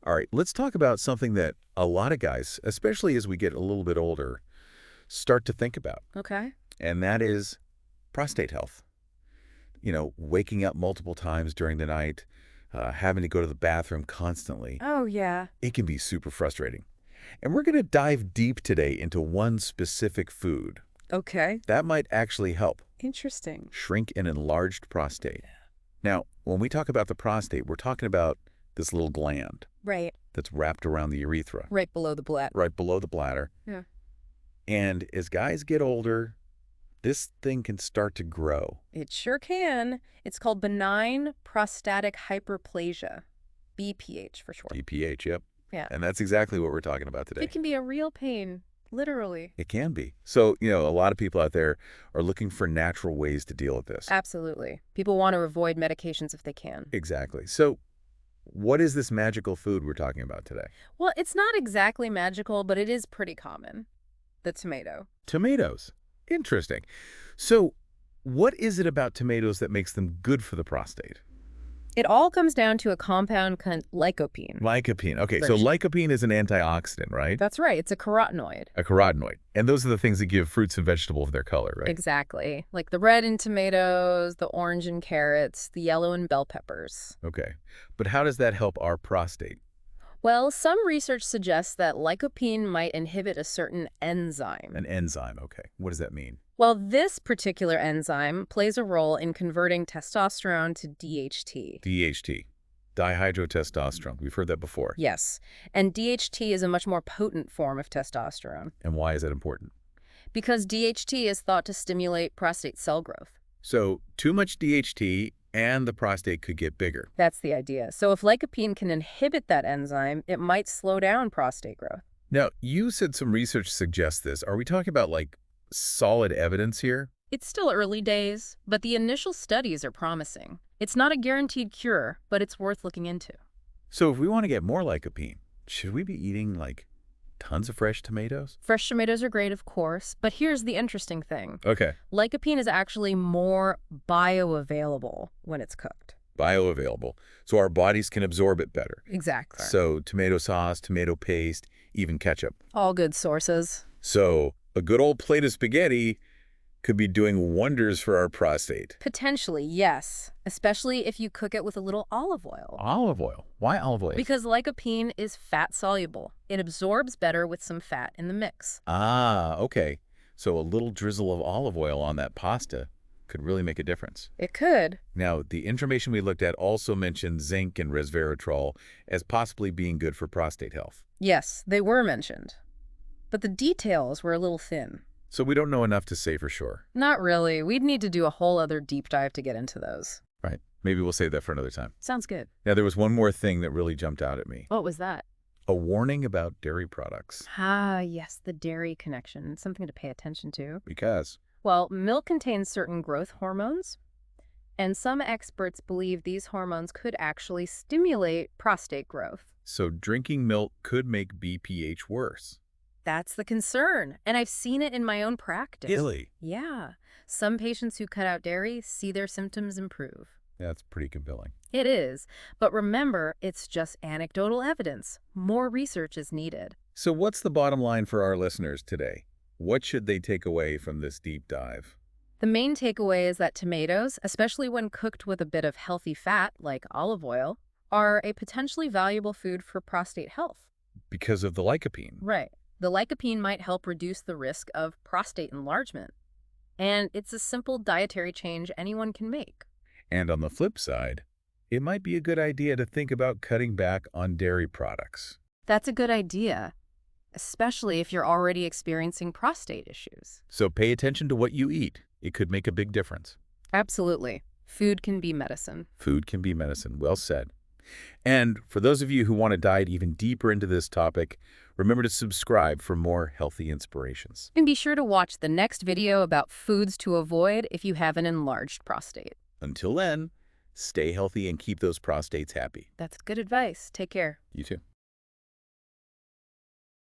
All right, let's talk about something that a lot of guys, especially as we get a little bit older, start to think about, Okay. and that is prostate health. Waking up multiple times during the night, having to go to the bathroom constantly. Oh, yeah. It can be super frustrating. And we're going to dive deep today into one specific food Okay. that might actually help Interesting. shrink an enlarged prostate. Now, when we talk about the prostate, we're talking about this little gland Right. that's wrapped around the urethra, Right below the bladder. right below the bladder. Yeah. And as guys get older, this thing can start to grow. It sure can. It's called benign prostatic hyperplasia. BPH for short. BPH, yep. Yeah. And that's exactly what we're talking about today. It can be a real pain, literally. It can be. So, a lot of people out there are looking for natural ways to deal with this. Absolutely. People want to avoid medications if they can. Exactly. So, what is this magical food we're talking about today? Well, it's not exactly magical, but it is pretty common. The tomato. Tomatoes. Interesting. So, what is it about tomatoes that makes them good for the prostate? It all comes down to a compound called lycopene. Lycopene. Okay, so Right. lycopene is an antioxidant, right? That's right. It's a carotenoid. A carotenoid. And those are the things that give fruits and vegetables their color, right? Exactly. Like the red in tomatoes, the orange in carrots, the yellow in bell peppers. Okay. But how does that help our prostate? Well, some research suggests that lycopene might inhibit a certain enzyme. An enzyme. Okay. What does that mean? Well, this particular enzyme plays a role in converting testosterone to DHT. DHT. Dihydrotestosterone. We've heard that before. Yes, and DHT is a much more potent form of testosterone And why is that important? because DHT is thought to stimulate prostate cell growth. So, too much DHT and the prostate could get bigger. That's the idea. So if lycopene can inhibit that enzyme, it might slow down prostate growth. Now, you said some research suggests this. Are we talking about, solid evidence here? It's still early days, but the initial studies are promising. It's not a guaranteed cure, but it's worth looking into. So, if we want to get more lycopene, should we be eating, tons of fresh tomatoes? Fresh tomatoes are great, of course, but here's the interesting thing. Okay. Lycopene is actually more bioavailable when it's cooked. Bioavailable. So our bodies can absorb it better. Exactly. So tomato sauce, tomato paste, even ketchup. All good sources. So a good old plate of spaghetti could be doing wonders for our prostate. Potentially, yes, especially if you cook it with a little olive oil. Olive oil. Why olive oil? Because lycopene is fat soluble. It absorbs better with some fat in the mix. Ah, okay. So a little drizzle of olive oil on that pasta could really make a difference. It could. Now, the information we looked at also mentioned zinc and resveratrol as possibly being good for prostate health. Yes, they were mentioned. But the details were a little thin. So we don't know enough to say for sure. Not really. We'd need to do a whole other deep dive to get into those. Right. Maybe we'll save that for another time. Sounds good. Now, there was one more thing that really jumped out at me. What was that? A warning about dairy products. Ah, yes, the dairy connection. Something to pay attention to. Because? Well, milk contains certain growth hormones, and some experts believe these hormones could actually stimulate prostate growth. So drinking milk could make BPH worse. That's the concern, and I've seen it in my own practice. Really? Yeah. Some patients who cut out dairy see their symptoms improve. That's pretty compelling. It is, but remember, it's just anecdotal evidence. More research is needed. So what's the bottom line for our listeners today? What should they take away from this deep dive? The main takeaway is that tomatoes, especially when cooked with a bit of healthy fat like olive oil, are a potentially valuable food for prostate health. Because of the lycopene. Right. The lycopene might help reduce the risk of prostate enlargement. And it's a simple dietary change anyone can make. And on the flip side, it might be a good idea to think about cutting back on dairy products. That's a good idea, especially if you're already experiencing prostate issues. So pay attention to what you eat. It could make a big difference. Absolutely. Food can be medicine. Food can be medicine. Well said. And for those of you who want to dive even deeper into this topic, remember to subscribe for more healthy inspirations. And be sure to watch the next video about foods to avoid if you have an enlarged prostate. Until then, stay healthy and keep those prostates happy. That's good advice. Take care. You too.